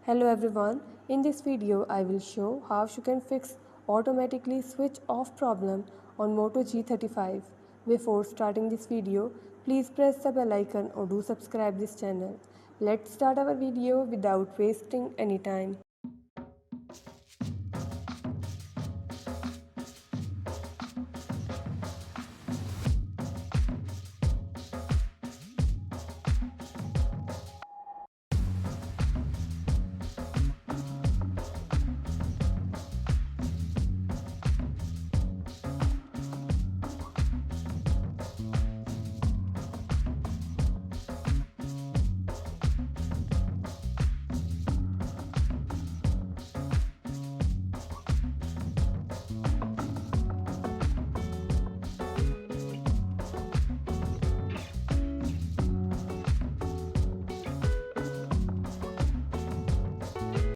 Hello everyone, in this video I will show how you can fix automatically switch off problem on Moto G35. Before starting this video, please press the bell icon or do subscribe this channel. Let's start our video without wasting any time.